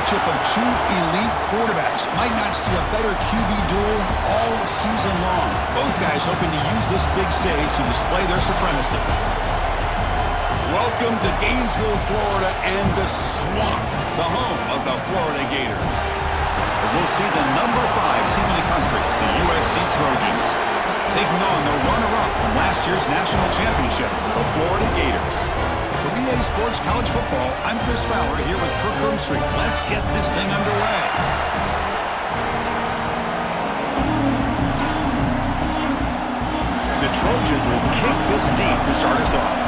matchup of two elite quarterbacks. Might not see a better QB duel all season long. Both guys hoping to use this big stage to display their supremacy. Welcome to Gainesville, Florida, and the Swamp, the home of the Florida Gators. As we'll see the number 5 team in the country, the USC Trojans, taking on the runner-up from last year's national championship, the Florida Gators. For EA Sports College Football, I'm Chris Fowler here with Kirk Herbstreit. Let's get this thing underway. The Trojans will kick this deep to start us off.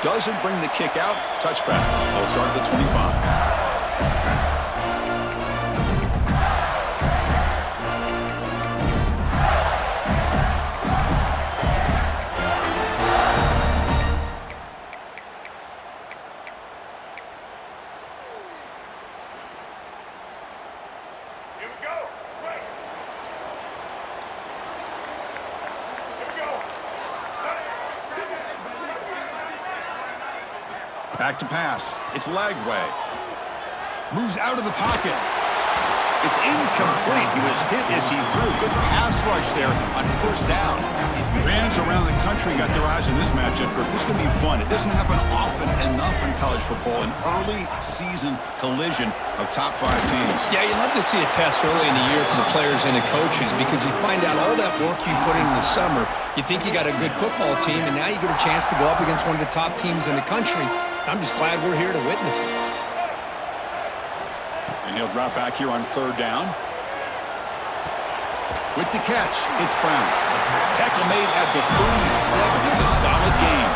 Doesn't bring the kick out. Touchback. They'll start at the 25. Back to pass. It's Lagway. Moves out of the pocket. It's incomplete. He was hit as he threw. Good pass rush there on first down. Fans around the country got their eyes on this matchup. This is going to be fun. It doesn't happen often enough in college football. An early season collision of top 5 teams. Yeah, you love to see a test early in the year for the players and the coaches because you find out all that work you put in the summer. You think you got a good football team, and now you get a chance to go up against one of the top teams in the country. I'm just glad we're here to witness it. And he'll drop back here on 3rd down. With the catch, it's Brown. Tackle made at the 37. It's a solid game.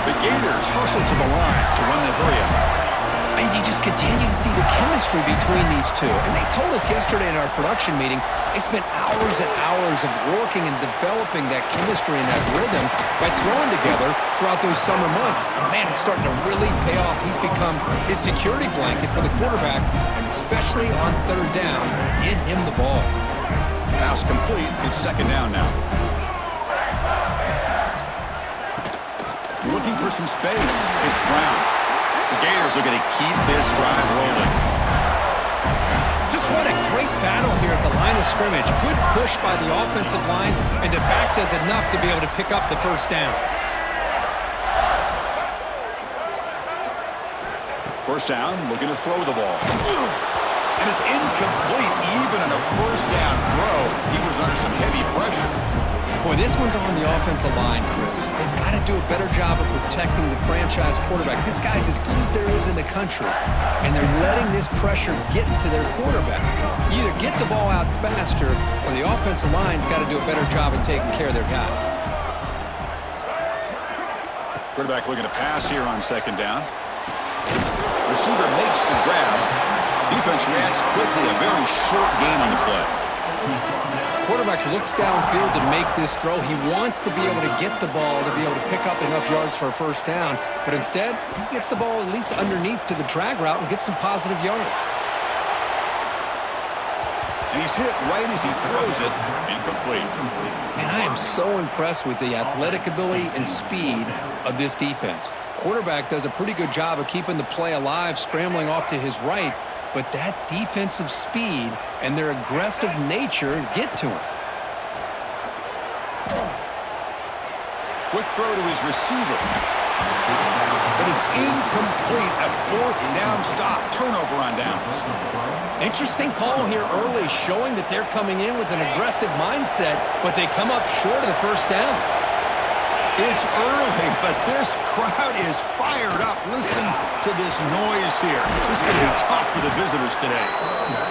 The Gators hustle to the line to run the hurry-up. And you just continue to see the chemistry between these two. And they told us yesterday in our production meeting, they spent hours and hours of working and developing that chemistry and that rhythm by throwing together throughout those summer months. And, man, it's starting to really pay off. He's become his security blanket for the quarterback, and especially on 3rd down, get him the ball. Pass complete. It's 2nd down now. Looking for some space. It's Brown. The Gators are going to keep this drive rolling. Just what a great battle here at the line of scrimmage. Good push by the offensive line, and the back does enough to be able to pick up the first down. First down, looking to throw the ball. And it's incomplete, even on a first down throw. He was under some heavy pressure. Boy, this one's on the offensive line, Chris. They've got to do a better job of protecting the franchise quarterback. This guy's as good as there is in the country, and they're letting this pressure get to their quarterback. You either get the ball out faster, or the offensive line's got to do a better job of taking care of their guy. Quarterback looking to pass here on 2nd down. Receiver makes the grab. Defense reacts quickly. A very short gain on the play. Quarterback looks downfield to make this throw. He wants to be able to get the ball to be able to pick up enough yards for a first down. But instead, he gets the ball at least underneath to the drag route and gets some positive yards. And he's hit right as he throws it. Incomplete. And I am so impressed with the athletic ability and speed of this defense. Quarterback does a pretty good job of keeping the play alive, scrambling off to his right. But that defensive speed and their aggressive nature get to him. Quick throw to his receiver. But it's incomplete. A 4th down stop. Turnover on downs. Interesting call here early, showing that they're coming in with an aggressive mindset, but they come up short of the first down. It's early, but this crowd is fired up. Listen to this noise here. This is going to be tough for the visitors today.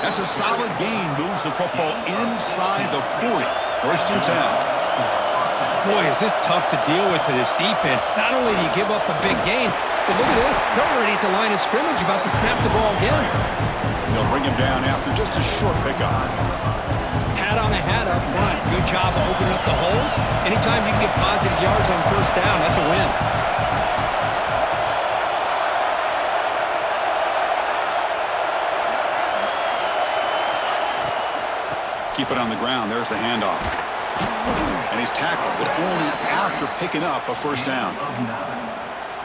That's a solid gain. Moves the football inside the 40. 1st and 10. Boy, is this tough to deal with for this defense. Not only do you give up a big gain, but look at this. They're already at the line of scrimmage about to snap the ball again. They'll bring him down after just a short pickup. Hat on the hat up front. Good job of opening up the holes. Anytime you can get positive yards on first down, that's a win. Keep it on the ground. There's the handoff. And he's tackled, but only after picking up a first down.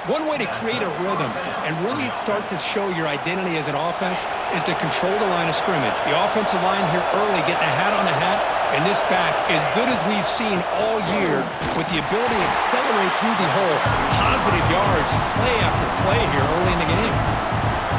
One way to create a rhythm and really start to show your identity as an offense is to control the line of scrimmage. The offensive line here early getting a hat on a hat, and this back, as good as we've seen all year, with the ability to accelerate through the hole, positive yards, play after play here early in the game.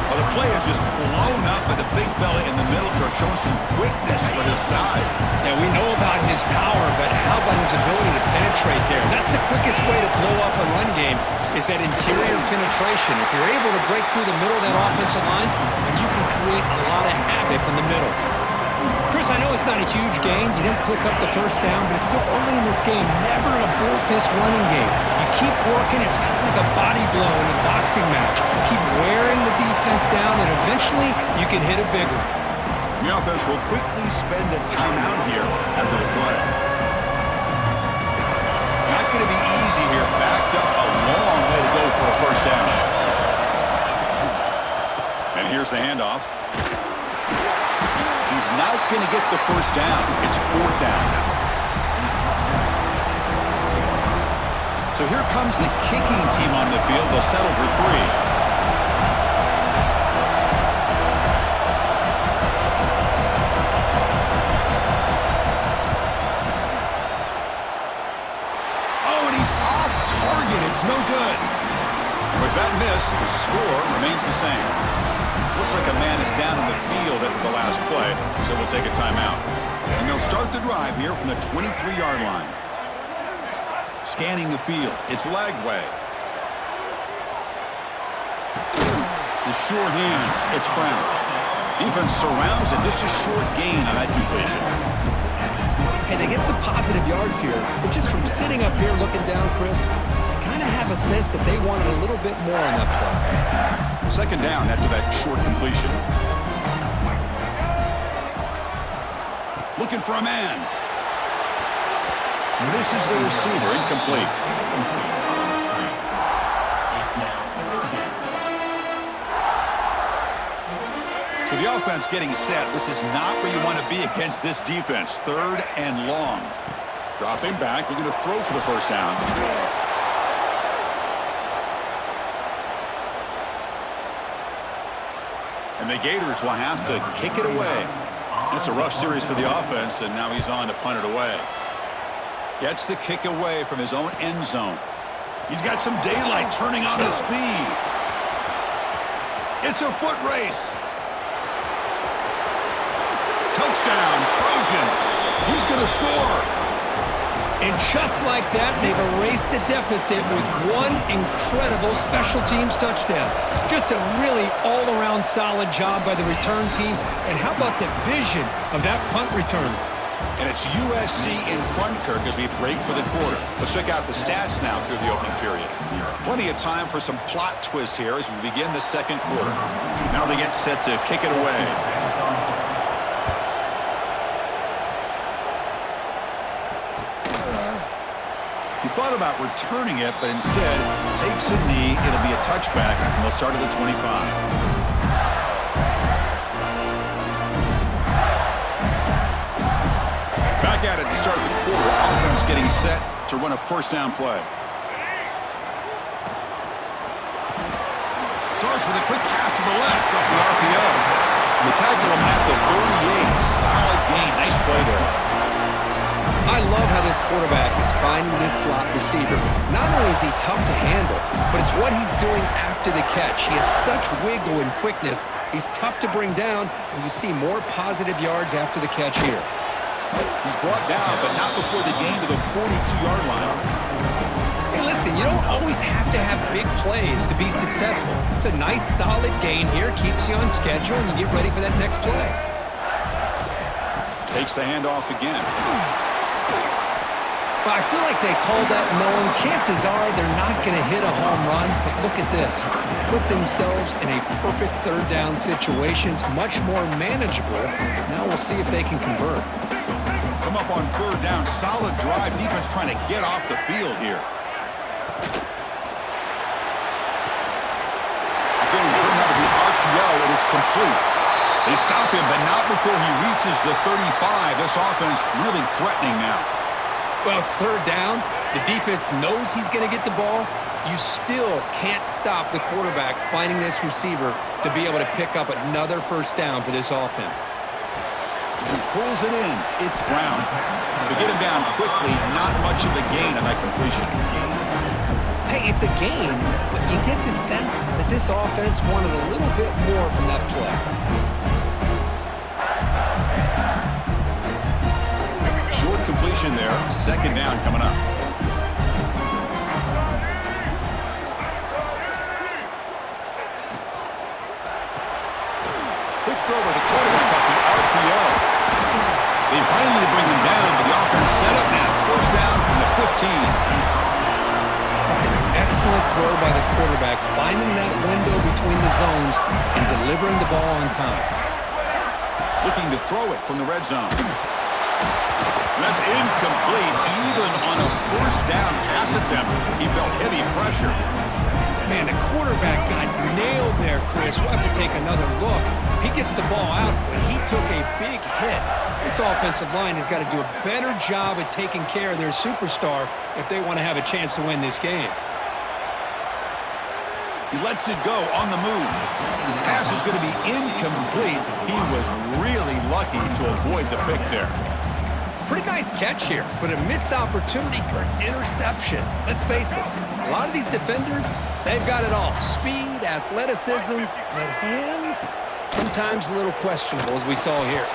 Well, the play is just blown up by the big fella in the middle, showing some quickness for his size. Yeah, we know about his power, but how about his ability to penetrate there? That's the quickest way to blow up a run game, is that interior penetration. If you're able to break through the middle of that offensive line, then you can create a lot of havoc in the middle. Chris, I know it's not a huge gain. You didn't pick up the first down, but it's still early in this game. Never abort this running game. You keep working. It's kind of like a body blow in a boxing match. Keep wearing the defense down, and eventually you can hit a big one. The offense will quickly spend a timeout here after the play. Not going to be easy here. Backed up a long way to go for a first down. And here's the handoff. He's not going to get the first down. It's fourth down now. So here comes the kicking team on the field. They'll settle for 3. It's no good. With that miss, the score remains the same. Looks like a man is down in the field after the last play, so we'll take a timeout. And they'll start the drive here from the 23-yard line. Scanning the field, it's Lagway. The sure hands, it's Brown. Defense surrounds it, just a short gain on that completion. Hey, they get some positive yards here, but just from sitting up here looking down, Chris, I kind of have a sense that they wanted a little bit more on that play. Second down after that short completion. Looking for a man. Misses the receiver, incomplete. So the offense getting set. This is not where you want to be against this defense. Third and long. Dropping back. They're going to throw for the first down. And the Gators will have to kick it away. It's a rough series for the offense, and now he's on to punt it away. Gets the kick away from his own end zone. He's got some daylight turning on the speed. It's a foot race. Touchdown, Trojans. He's going to score. And just like that, they've erased the deficit with one incredible special teams touchdown. Just a really all-around solid job by the return team. And how about the vision of that punt return? And it's USC in front, Kirk, as we break for the quarter. Let's check out the stats now through the opening period. Plenty of time for some plot twists here as we begin the second quarter. Now they get set to kick it away. He thought about returning it, but instead takes a knee. It'll be a touchback, and they'll start at the 25. Back at it to start the quarter. Offense getting set to run a first down play. Starts with a quick pass to the left off the RPO. They tackle him at the 38. Solid gain. Nice play there. I love how this quarterback is finding this slot receiver. Not only is he tough to handle, but it's what he's doing after the catch. He has such wiggle and quickness. He's tough to bring down, and you see more positive yards after the catch here. He's brought down, but not before the gain to the 42-yard line. Hey, listen, you don't always have to have big plays to be successful. It's a nice, solid gain here. Keeps you on schedule, and you get ready for that next play. Takes the handoff again. Well, I feel like they called that knowing chances are they're not going to hit a home run, but look at this. Put themselves in a perfect third down situation. It's much more manageable. Now we'll see if they can convert. Come up on third down. Solid drive. Defense trying to get off the field here. Again, thrown out of the RPO, and it's complete. They stop him, but not before he reaches the 35. This offense really threatening now. Well, it's third down. The defense knows he's going to get the ball. You still can't stop the quarterback finding this receiver to be able to pick up another first down for this offense. He pulls it in. It's Brown. To get him down quickly, not much of a gain on that completion. Hey, it's a game, but you get the sense that this offense wanted a little bit more from that play. Short completion there. Second down coming up. Quick throw by the quarterback off the RPO. They finally bring him down, but the offense set up now. First down from the 15. That's an excellent throw by the quarterback, finding that window between the zones and delivering the ball on time. Looking to throw it from the red zone. That's incomplete. Even on a first down pass attempt, he felt heavy pressure. Man, the quarterback got nailed there, Chris. We'll have to take another look. He gets the ball out, but he took a big hit. This offensive line has got to do a better job at taking care of their superstar if they want to have a chance to win this game. He lets it go on the move. Pass is going to be incomplete. He was really lucky to avoid the pick there. Pretty nice catch here, but a missed opportunity for an interception. Let's face it, a lot of these defenders, they've got it all. Speed, athleticism, but hands, sometimes a little questionable, as we saw here.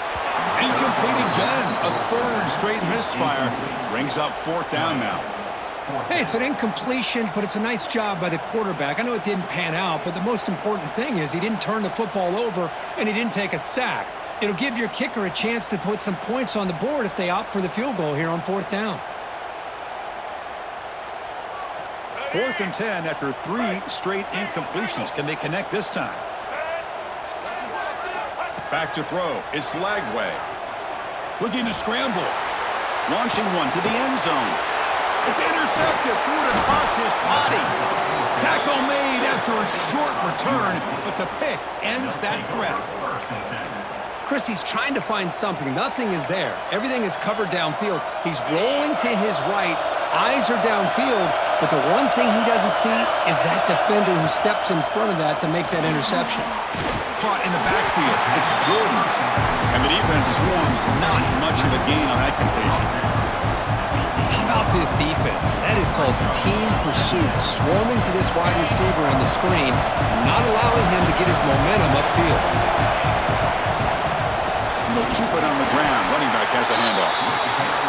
Incomplete again. A third straight misfire. Brings up fourth down now. Hey, it's an incompletion, but it's a nice job by the quarterback. I know it didn't pan out, but the most important thing is he didn't turn the football over and he didn't take a sack. It'll give your kicker a chance to put some points on the board if they opt for the field goal here on fourth down. 4th and 10 after 3 straight incompletions. Can they connect this time? Back to throw. It's Lagway. Looking to scramble. Launching one to the end zone. It's intercepted. Threw it across his body. Tackle made after a short return, but the pick ends that threat. Chris, he's trying to find something. Nothing is there. Everything is covered downfield. He's rolling to his right. Eyes are downfield, but the one thing he doesn't see is that defender who steps in front of that to make that interception. Caught in the backfield. It's Jordan. And the defense swarms. Not much of a gain on that completion. How about this defense? That is called team pursuit. Swarming to this wide receiver on the screen, not allowing him to get his momentum upfield. They'll keep it on the ground. Running back has the handoff.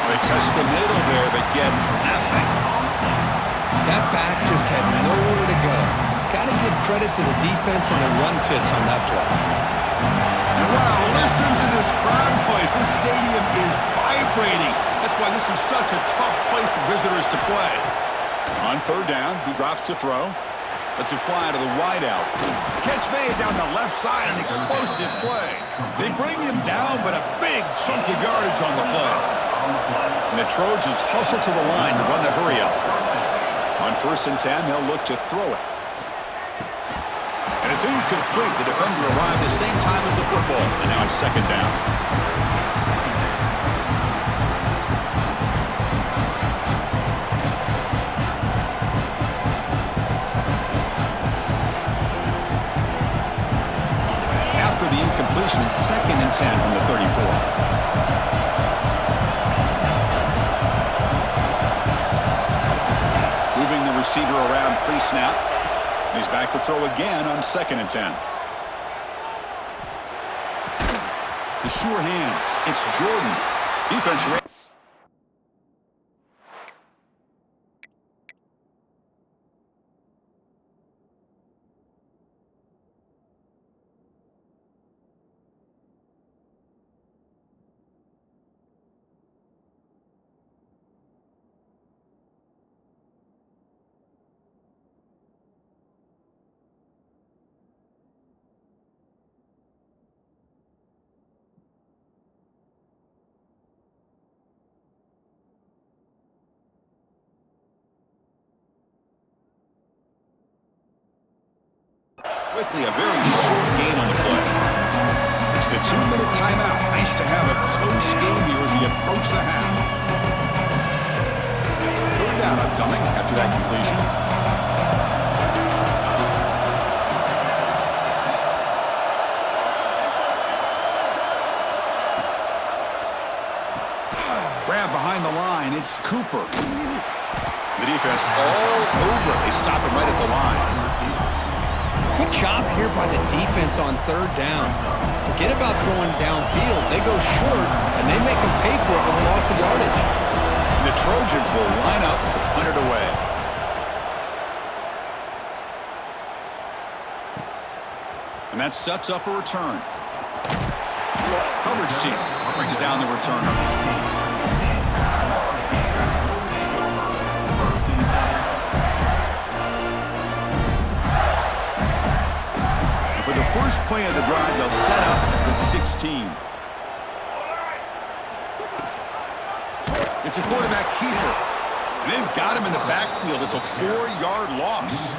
They test the middle there, but get nothing. That back just had nowhere to go. Got to give credit to the defense and the run fits on that play. And wow, listen to this crowd noise. This stadium is vibrating. That's why this is such a tough place for visitors to play. On third down, he drops to throw. Lets it fly to the wideout. Catch made down the left side, an explosive play. They bring him down, but a big chunk of yardage on the play. And the Trojans hustle to the line to run the hurry-up. On 1st and 10, they'll look to throw it. And it's incomplete. The defender arrived the same time as the football. And now it's 2nd down. The incompletion is 2nd and 10 from the 34. Moving the receiver around pre-snap. He's back to throw again on 2nd and 10. The sure hands. It's Jordan. Defense ready. Quickly, a very short gain on the play. It's the 2-minute timeout. Nice to have a close game here as we approach the half. down upcoming after that completion. Grab behind the line. It's Cooper. The defense all over. They stop him right at the line. Good job here by the defense on third down. Forget about throwing downfield. They go short, and they make them pay for it with a loss of yardage. The Trojans will line up to punt it away. And that sets up a return. Coverage team brings down the returner. For the first play of the drive, they'll set up at the 16. It's a quarterback keeper. They've got him in the backfield. It's a 4-yard loss.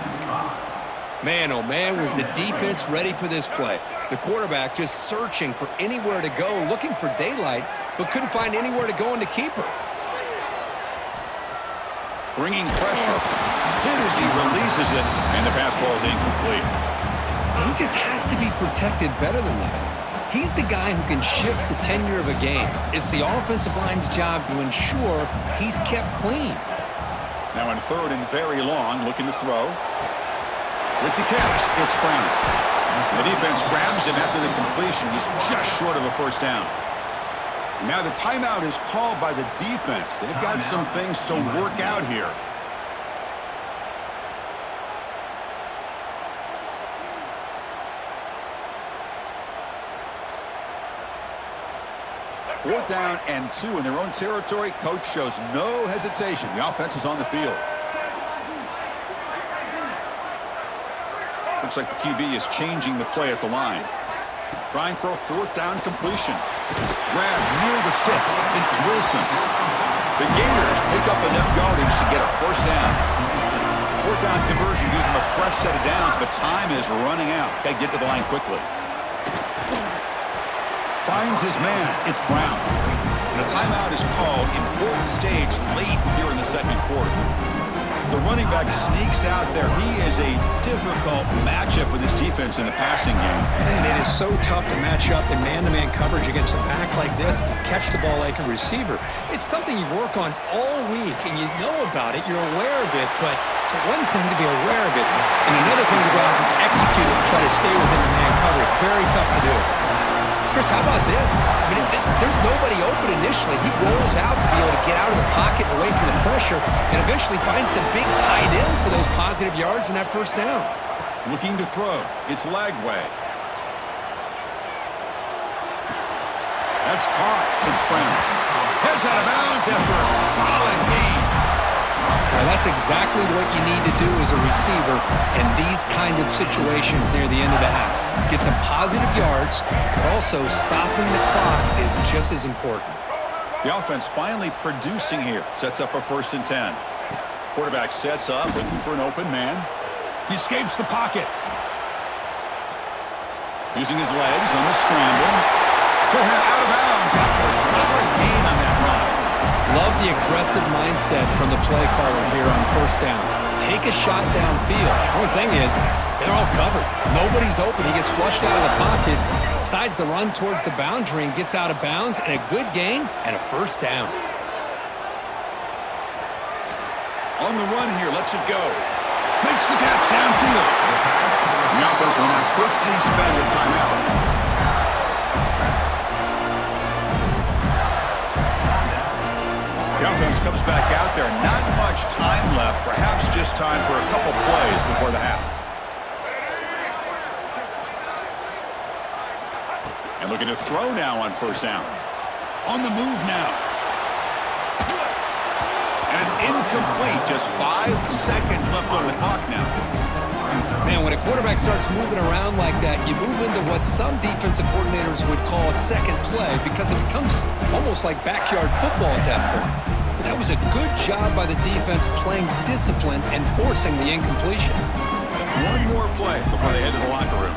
Man, oh man, was the defense ready for this play. The quarterback just searching for anywhere to go, looking for daylight, but couldn't find anywhere to go in the keeper. Bringing pressure. Hit as he releases it, and the pass ball is incomplete. He just has to be protected better than that. He's the guy who can shift the tenure of a game. It's the offensive line's job to ensure he's kept clean. Now on third and very long, looking to throw. With the catch, it's Brown. The defense grabs him after the completion. He's just short of a first down. And now the timeout is called by the defense. They've got some things to work out here. Fourth down and 2 in their own territory. Coach shows no hesitation. The offense is on the field. Looks like the QB is changing the play at the line. Trying for a fourth down completion. Grab near the sticks. It's Wilson. The Gators pick up enough yardage to get a first down. Fourth down conversion gives them a fresh set of downs, but time is running out. Got to get to the line quickly. Finds his man. It's Brown. And a timeout is called. Important stage late here in the second quarter. The running back sneaks out there. He is a difficult matchup for this defense in the passing game. Man, it is so tough to match up in man-to-man coverage against a back like this and catch the ball like a receiver. It's something you work on all week, and you know about it. You're aware of it, but it's one thing to be aware of it, and another thing to go out and execute it and try to stay within the man coverage. Very tough to do. Chris, how about this? I mean, there's nobody open initially. He rolls out to be able to get out of the pocket and away from the pressure and eventually finds the big tight end for those positive yards in that first down. Looking to throw. It's Lagway. That's caught. It's Brown. Heads out of bounds after a solid gain. Well, that's exactly what you need to do as a receiver in these kind of situations near the end of the half. Get some positive yards, but also stopping the clock is just as important. The offense finally producing here. Sets up a 1st and 10. Quarterback sets up, looking for an open man. He escapes the pocket. Using his legs on the scramble. He'll head out of bounds after a solid gain on that run. Love the aggressive mindset from the play caller here on first down. Take a shot downfield. One thing is, they're all covered. Nobody's open. He gets flushed out of the pocket, decides to run towards the boundary and gets out of bounds, and a good gain and a first down. On the run here, lets it go. Makes the catch downfield. The offense will now quickly spend a timeout. The offense comes back out there. Not much time left. Perhaps just time for a couple plays before the half. And looking to throw now on first down. On the move now. And it's incomplete. Just 5 seconds left on the clock now. Man, when a quarterback starts moving around like that, you move into what some defensive coordinators would call a second play because it becomes almost like backyard football at that point. But that was a good job by the defense playing discipline and forcing the incompletion. One more play before they head to the locker room.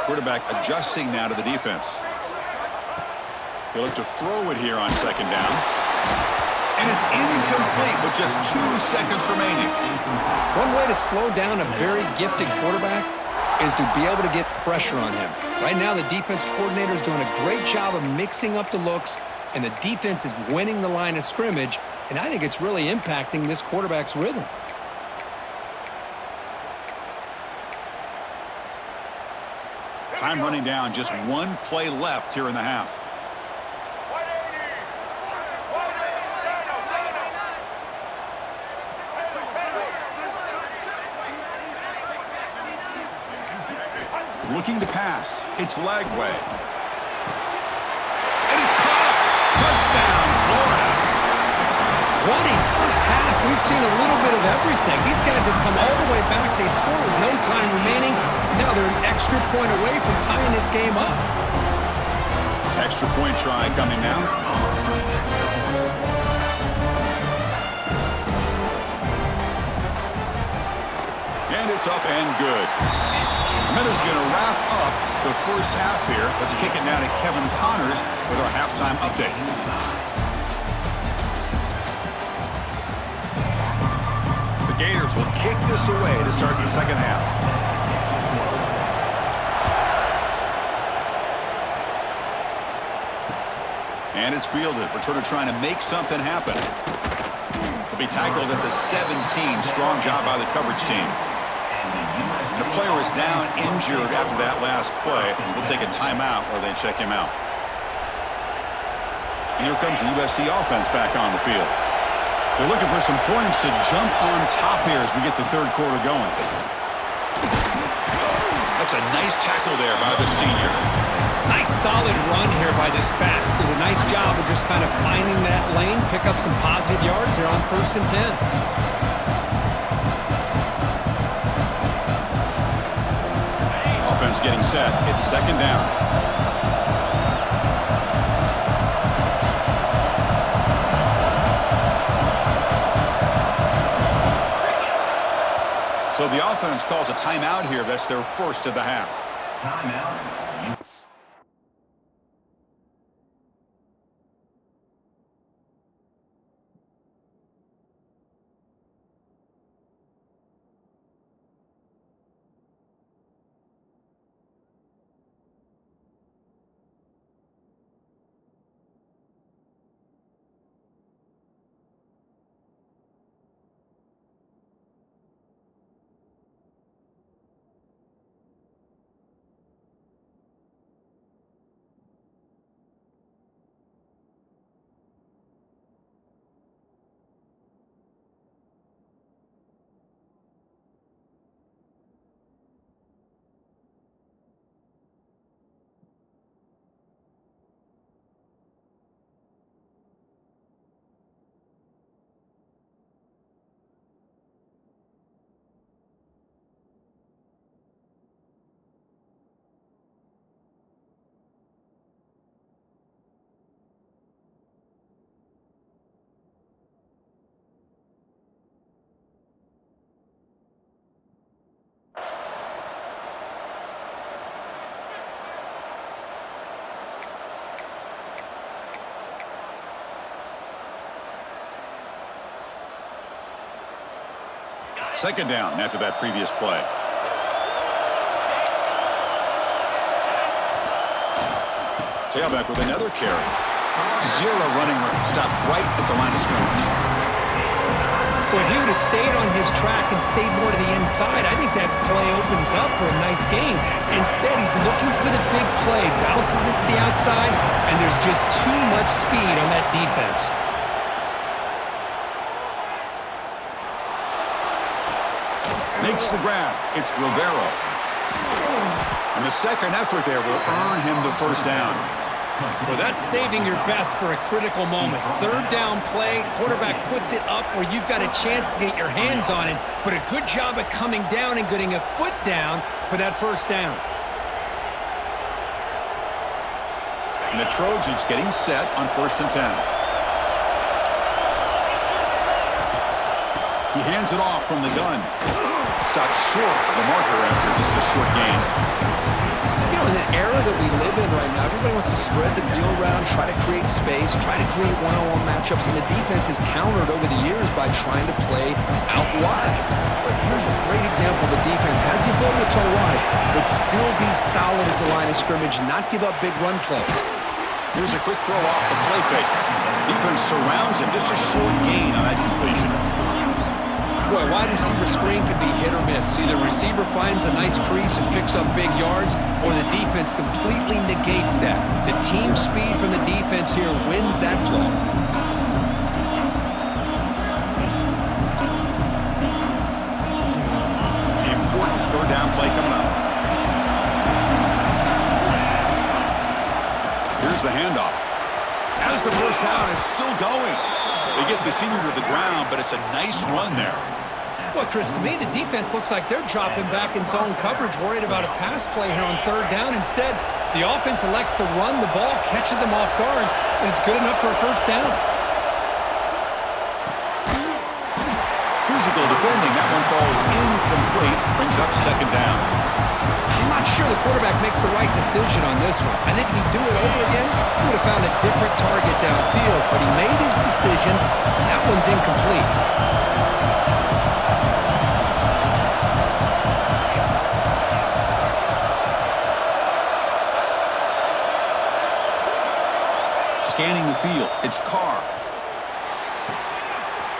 Quarterback adjusting now to the defense. He'll look to throw it here on second down. And it's incomplete with just 2 seconds remaining. One way to slow down a very gifted quarterback is to be able to get pressure on him. Right now, the defense coordinator is doing a great job of mixing up the looks, and the defense is winning the line of scrimmage, and I think it's really impacting this quarterback's rhythm. Time running down, just 1 play left here in the half. Looking to pass. It's Lagway. And it's caught. Touchdown, Florida. What a first half. We've seen a little bit of everything. These guys have come all the way back. They scored with no time remaining. Now they're an extra point away from tying this game up. Extra point try coming now. And it's up and good. Miller's going to wrap up the first half here. Let's kick it now to Kevin Connors with our halftime update. The Gators will kick this away to start the second half. And it's fielded. Returner trying to make something happen. He'll be tackled at the 17. Strong job by the coverage team. The player is down injured after that last play. We'll take a timeout or they check him out. And here comes the USC offense back on the field. They're looking for some points to jump on top here as we get the third quarter going. That's a nice tackle there by the senior. Nice solid run here by this back. Did a nice job of just kind of finding that lane, pick up some positive yards there on 1st and 10. Offense getting set. It's second down. So the offense calls a timeout here. That's their first of the half. Timeout. Second down after that previous play. Tailback with another carry. 0 running room. Stopped right at the line of scrimmage. Well, if he would have stayed on his track and stayed more to the inside, I think that play opens up for a nice game. Instead, he's looking for the big play, bounces it to the outside, and there's just too much speed on that defense. Makes the grab. It's Rivero. And the second effort there will earn him the first down. Well, that's saving your best for a critical moment. Third down play, quarterback puts it up where you've got a chance to get your hands on it, but a good job at coming down and getting a foot down for that first down. And the Trojans getting set on 1st and 10. He hands it off from the gun. Stopped short of the marker after just a short gain. You know, know, in the era that we live in right now, everybody wants to spread the field around, try to create space, try to create one-on-one matchups, and the defense has countered over the years by trying to play out wide. But here's a great example. The defense has the ability to play wide, but still be solid at the line of scrimmage, not give up big run plays. Here's a quick throw off the play fake. Defense surrounds him. Just a short gain on that completion. Boy, wide receiver screen could be hit or miss. Either receiver finds a nice crease and picks up big yards, or the defense completely negates that. The team speed from the defense here wins that play. The important third down play coming up. Here's the handoff. As the first down is still going. They get the senior to the ground, but it's a nice run there. Well, Chris, to me, the defense looks like they're dropping back in zone coverage, worried about a pass play here on third down. Instead, the offense elects to run the ball, catches them off guard, and it's good enough for a first down. Physical defending. That one falls incomplete. Brings up second down. I'm not sure the quarterback makes the right decision on this one. I think if he'd do it over again, he would have found a different target downfield, but he made his decision, and that one's incomplete. Scanning the field. It's Carr.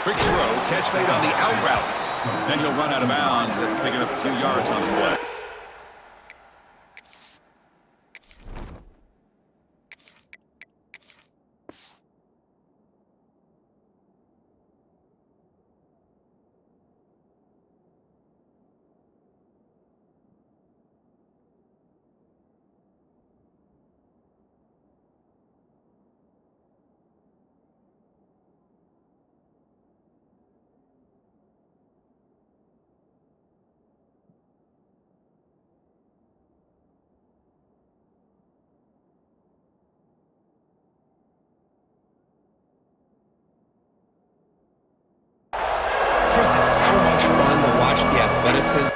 Quick throw. Catch made on the out route. Then he'll run out of bounds after picking up a few yards on the play. Chris, it's so much fun to watch the athleticism.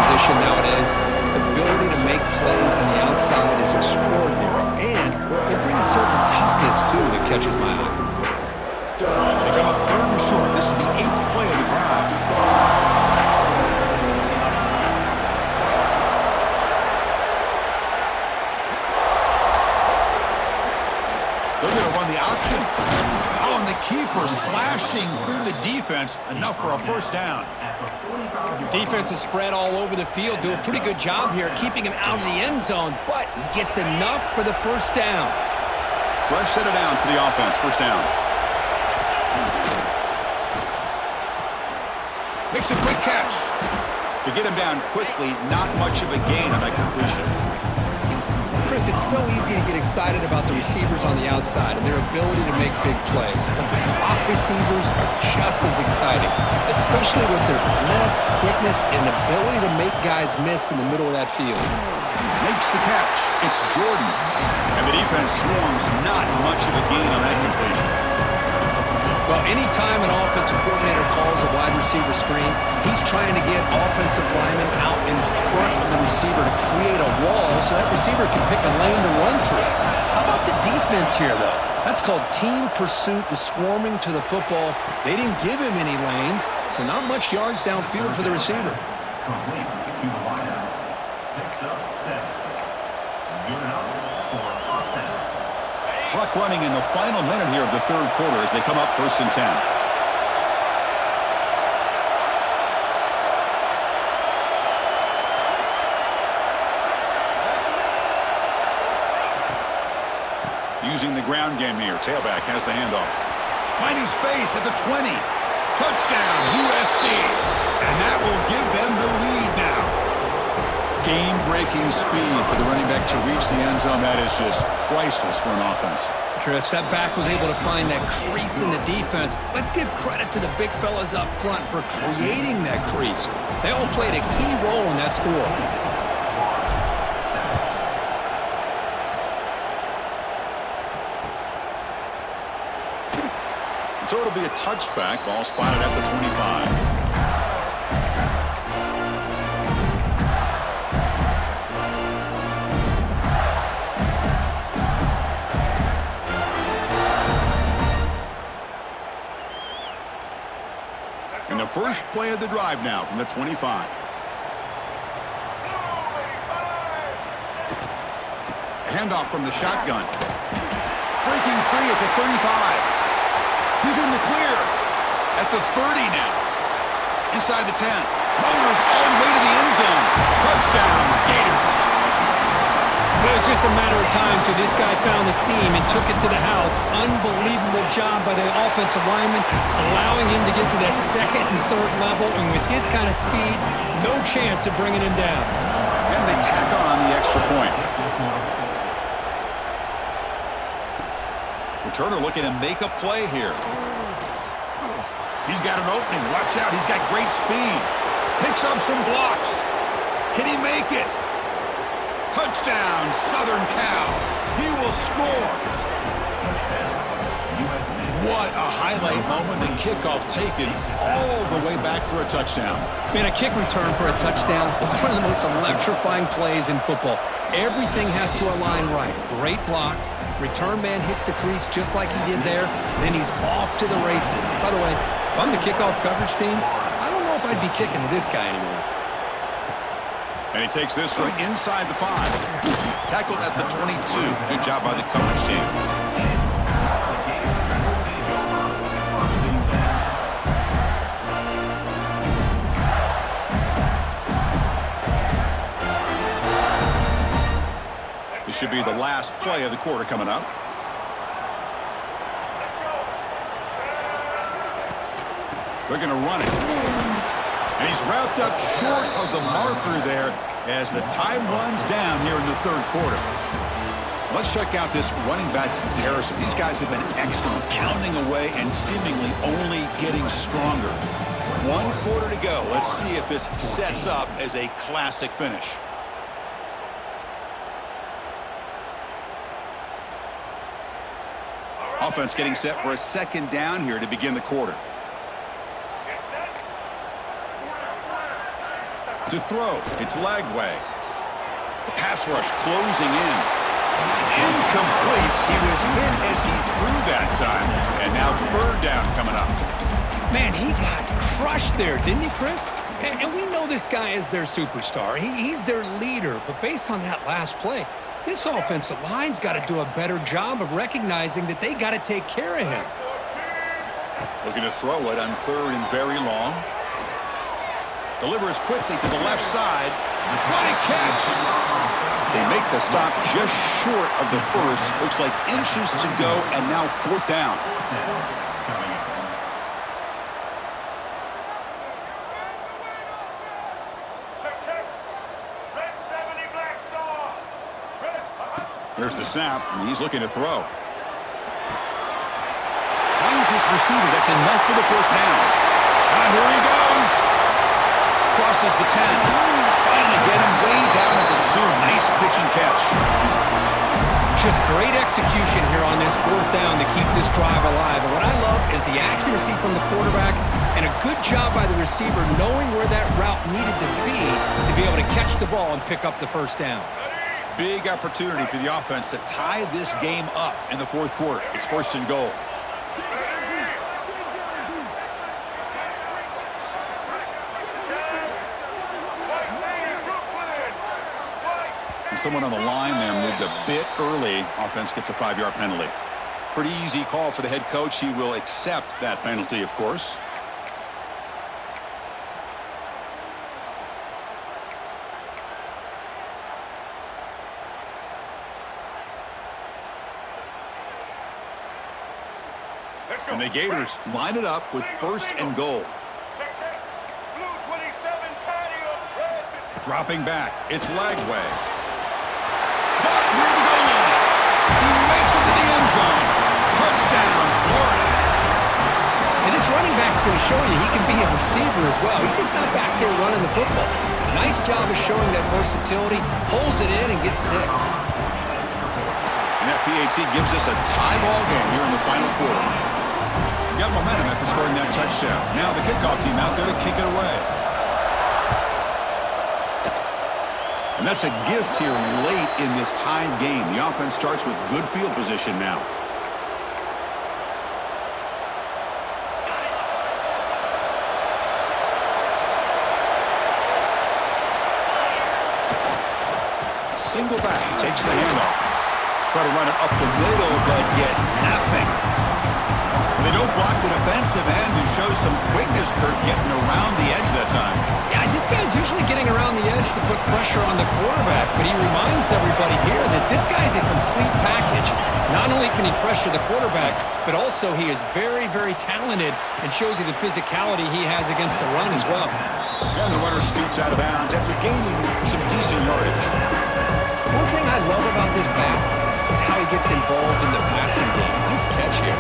position nowadays. The ability to make plays on the outside is extraordinary, and they bring a certain toughness, too, that catches my eye. They come up 3rd and short. This is the 8th play of the drive. They're going to run the option. Oh, and the keeper slashing through the defense, enough for a first down. Defense is spread all over the field. Do a pretty good job here keeping him out of the end zone, but he gets enough for the first down. Fresh set of downs for the offense. First down. Makes a quick catch. To get him down quickly, not much of a gain on that completion. Chris, it's so easy to get excited about the receivers on the outside and their ability to make big plays, but the slot receivers are just as exciting, especially with their finesse, quickness, and ability to make guys miss in the middle of that field. Makes the catch. It's Jordan. And the defense swarms, not much of a gain on that completion. Well, anytime an offensive coordinator calls a wide receiver screen, he's trying to get offensive linemen out in front of the receiver to create a wall so that receiver can pick a lane to run through. How about the defense here, though? That's called team pursuit and swarming to the football. They didn't give him any lanes, so not much yards downfield for the receiver. Clock running in the final minute here of the 3rd quarter as they come up 1st and 10. Using the ground game here. Tailback has the handoff. Finding space at the 20. Touchdown, USC. And that will give them the lead now. Game-breaking speed for the running back to reach the end zone. That is just priceless for an offense. Chris, that back was able to find that crease in the defense. Let's give credit to the big fellas up front for creating that crease. They all played a key role in that score. So it'll be a touchback. Ball spotted at the 25. And the first play of the drive now from the 25. Handoff from the shotgun. Breaking free at the 35. He's in the clear at the 30 now. Inside the 10. Motors all the way to the end zone. Touchdown, Gators. It was just a matter of time till this guy found the seam and took it to the house. Unbelievable job by the offensive lineman, allowing him to get to that 2nd and 3rd level. And with his kind of speed, no chance of bringing him down. And they tack on the extra point. Returner looking to make a play here. He's got an opening. Watch out. He's got great speed. Picks up some blocks. Can he make it? Touchdown, Southern Cal. He will score. What a highlight moment. The kickoff taken all the way back for a touchdown. Man, a kick return for a touchdown is one of the most electrifying plays in football. Everything has to align right. Great blocks. Return man hits the crease just like he did there. Then he's off to the races. By the way, if I'm the kickoff coverage team, I don't know if I'd be kicking to this guy anymore. And he takes this from inside the 5. Tackled at the 22. Good job by the coverage team. This should be the last play of the quarter coming up. They're going to run it. And he's wrapped up short of the marker there as the time runs down here in the 3rd quarter. Let's check out this running back comparison. These guys have been excellent, pounding away and seemingly only getting stronger. 1 quarter to go. Let's see if this sets up as a classic finish. Offense getting set for a 2nd down here to begin the quarter. To throw, it's Lagway. The pass rush closing in. It's incomplete. He was hit as he threw that time. And now third down coming up. Man, he got crushed there, didn't he, Chris? And we know this guy is their superstar. He's their leader. But based on that last play, this offensive line's got to do a better job of recognizing that they got to take care of him. Looking to throw it on third and very long. Delivers quickly to the left side. What a catch! They make the stop just short of the first. Looks like inches to go, and now fourth down. Here's the snap, and he's looking to throw. Finds his receiver. That's enough for the first down. Here he goes. Crosses the 10. Finally get him way down at the 2. Nice pitch and catch. Just great execution here on this fourth down to keep this drive alive. And what I love is the accuracy from the quarterback and a good job by the receiver knowing where that route needed to be able to catch the ball and pick up the first down. Big opportunity for the offense to tie this game up in the fourth quarter. It's first and goal. And someone on the line there moved a bit early. Offense gets a 5-yard penalty. Pretty easy call for the head coach. He will accept that penalty, of course. And the Gators line it up with first and goal. Dropping back, it's Lagway. Caught near the goal line. He makes it to the end zone. Touchdown, Florida. And this running back's going to show you he can be a receiver as well. He's just not back there running the football. Nice job of showing that versatility. Pulls it in and gets 6. And that PAT gives us a tie ball game here in the final quarter. Got momentum after scoring that touchdown. Now the kickoff team out there to kick it away. And that's a gift here late in this tied game. The offense starts with good field position now. Single back, takes the handoff. Try to run it up the middle, but get nothing. They don't block the defensive end and show some quickness, Kurt, getting around the edge that time. Yeah, this guy's usually getting around the edge to put pressure on the quarterback, but he reminds everybody here that this guy's a complete package. Not only can he pressure the quarterback, but also he is very, very talented and shows you the physicality he has against the run as well. And the runner scoots out of bounds after gaining some decent yardage. One thing I love about this back is how he gets involved in the passing game. Nice catch here.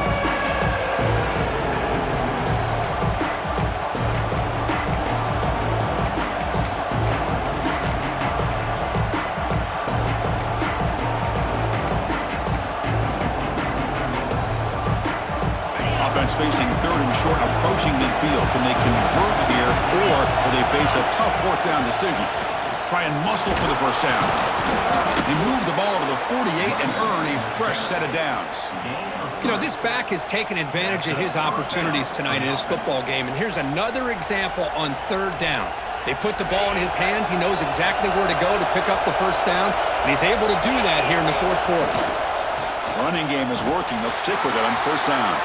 Offense facing third and short, approaching midfield. Can they convert here, or will they face a tough fourth down decision? Try and muscle for the first down. They move the ball to the 48 and earn a fresh set of downs. You know, this back has taken advantage of his opportunities tonight in his football game, and here's another example on third down. They put the ball in his hands. He knows exactly where to go to pick up the first down, and he's able to do that here in the fourth quarter. Running game is working. They'll stick with it on first down.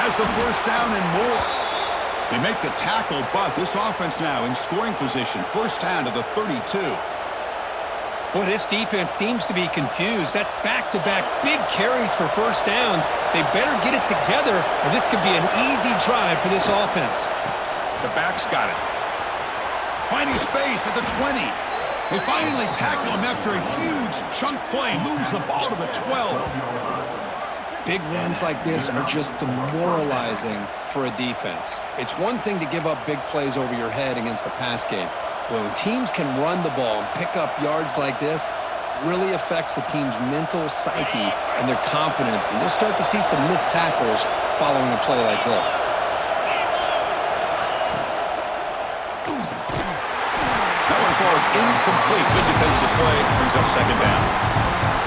Has the first down and more. They make the tackle, but this offense now in scoring position. First down to the 32. Boy, this defense seems to be confused. That's back-to-back big carries for first downs. They better get it together, or this could be an easy drive for this offense. The back's got it. Finding space at the 20. They finally tackle him after a huge chunk play. Moves the ball to the 12. Big runs like this are just demoralizing for a defense. It's one thing to give up big plays over your head against the pass game. When teams can run the ball and pick up yards like this, really affects the team's mental psyche and their confidence. And you'll start to see some missed tackles following a play like this. That incomplete. Good defensive play. Brings up second down.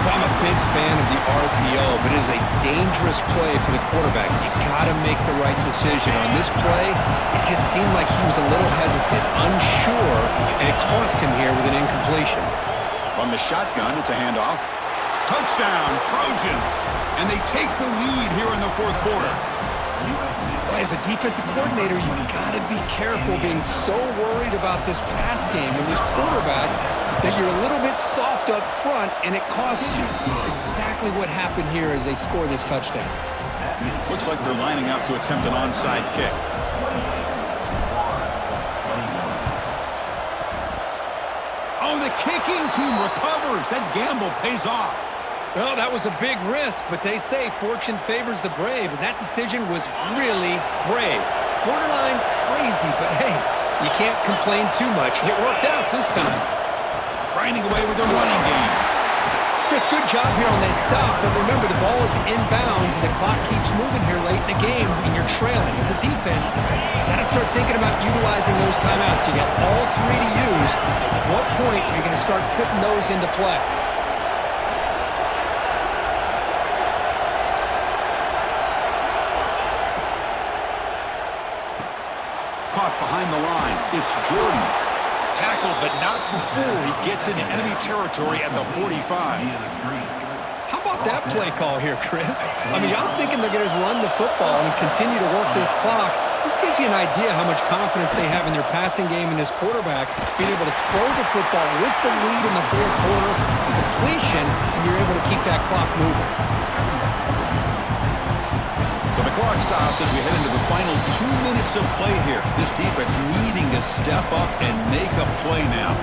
I'm a big fan of the RPO, but it is a dangerous play for the quarterback. You got to make the right decision. On this play, it just seemed like he was a little hesitant, unsure, and it cost him here with an incompletion. From the shotgun, it's a handoff. Touchdown, Trojans! And they take the lead here in the fourth quarter. Boy, as a defensive coordinator, you've got to be careful being so worried about this pass game and this quarterback that you're a little bit soft up front, and it costs you. It's exactly what happened here as they score this touchdown. Looks like they're lining up to attempt an onside kick. Oh, the kicking team recovers. That gamble pays off. Well, that was a big risk, but they say fortune favors the brave, and that decision was really brave. Borderline crazy, but hey, you can't complain too much. It worked out this time. Grinding away with the running game. Just good job here on that stop, but remember, the ball is inbounds, and the clock keeps moving here late in the game, and you're trailing. As a defense, you got to start thinking about utilizing those timeouts. You got all three to use. At what point are you going to start putting those into play? Caught behind the line. It's Jordan. Tackled, but not before he gets into enemy territory at the 45. How about that play call here, Chris? I mean, I'm thinking they're going to run the football and continue to work this clock. This gives you an idea how much confidence they have in their passing game and this quarterback being able to throw the football with the lead in the fourth quarter, completion, and you're able to keep that clock moving. So the clock stops as we head into the final 2 minutes of play here. This defense needing to step up and make a play now.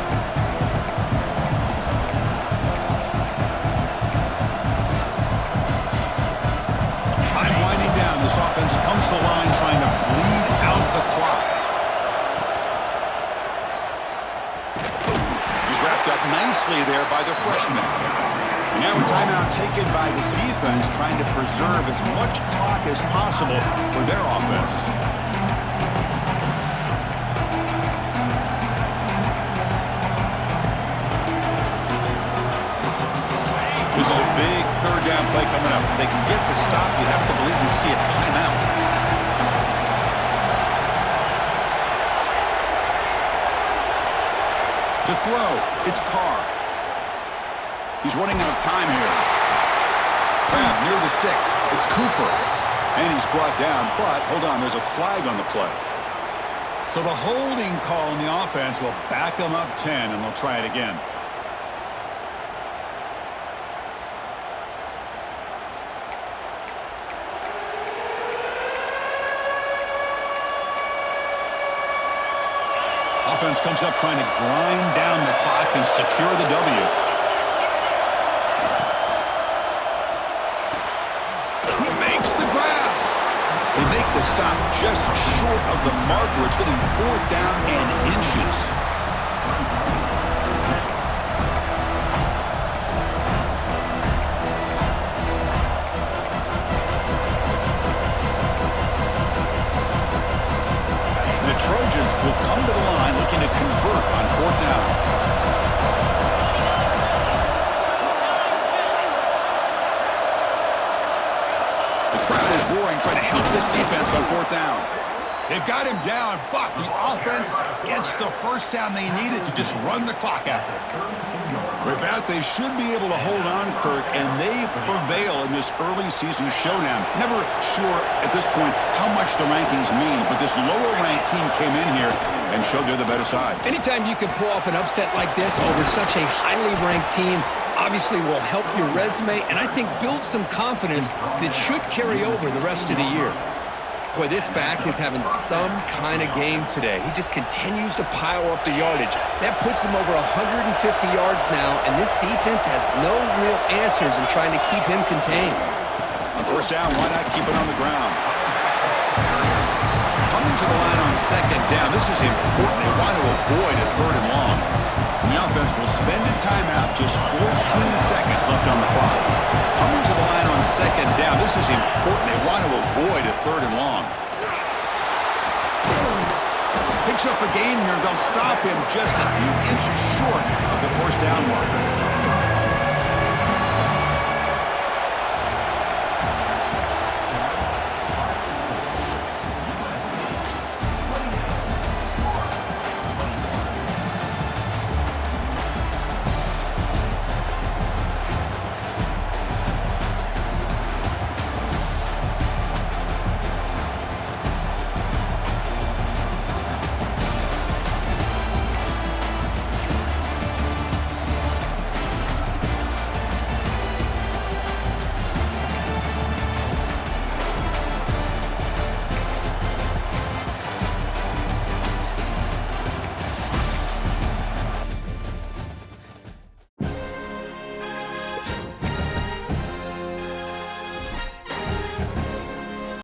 Time winding down. This offense comes to the line trying to bleed out the clock. He's wrapped up nicely there by the freshman. And now a timeout taken by the defense, trying to preserve as much clock as possible for their offense. This is a big third down play coming up. If they can get the stop, you have to believe we'd see a timeout. To throw, it's Carr. He's running out of time here. Grab near the sticks. It's Cooper. And he's brought down, but hold on, there's a flag on the play. So the holding call in the offense will back them up 10, and they'll try it again. Offense comes up trying to grind down the clock and secure the W. The stop just short of the marker. It's getting fourth down and inches. The Trojans will come to the line looking to convert on fourth down. Crowd is roaring, trying to help this defense on fourth down. They've got him down, but the offense gets the first down they needed to just run the clock out. With that, they should be able to hold on, Kirk, and they prevail in this early season showdown. Never sure at this point how much the rankings mean, but this lower-ranked team came in here and showed they're the better side. Anytime you can pull off an upset like this over such a highly ranked team, obviously will help your resume and I think build some confidence that should carry over the rest of the year. Boy, this back is having some kind of game today. He just continues to pile up the yardage. That puts him over 150 yards now, and this defense has no real answers in trying to keep him contained. On first down, why not keep it on the ground? Coming to the line on second down, this is important. They want to avoid a third and long. And the offense will spend a timeout, just 14 seconds left on the clock. Coming to the line on second down, this is important. They want to avoid a third and long. He picks up a gain here. They'll stop him just a few inches short of the first down marker.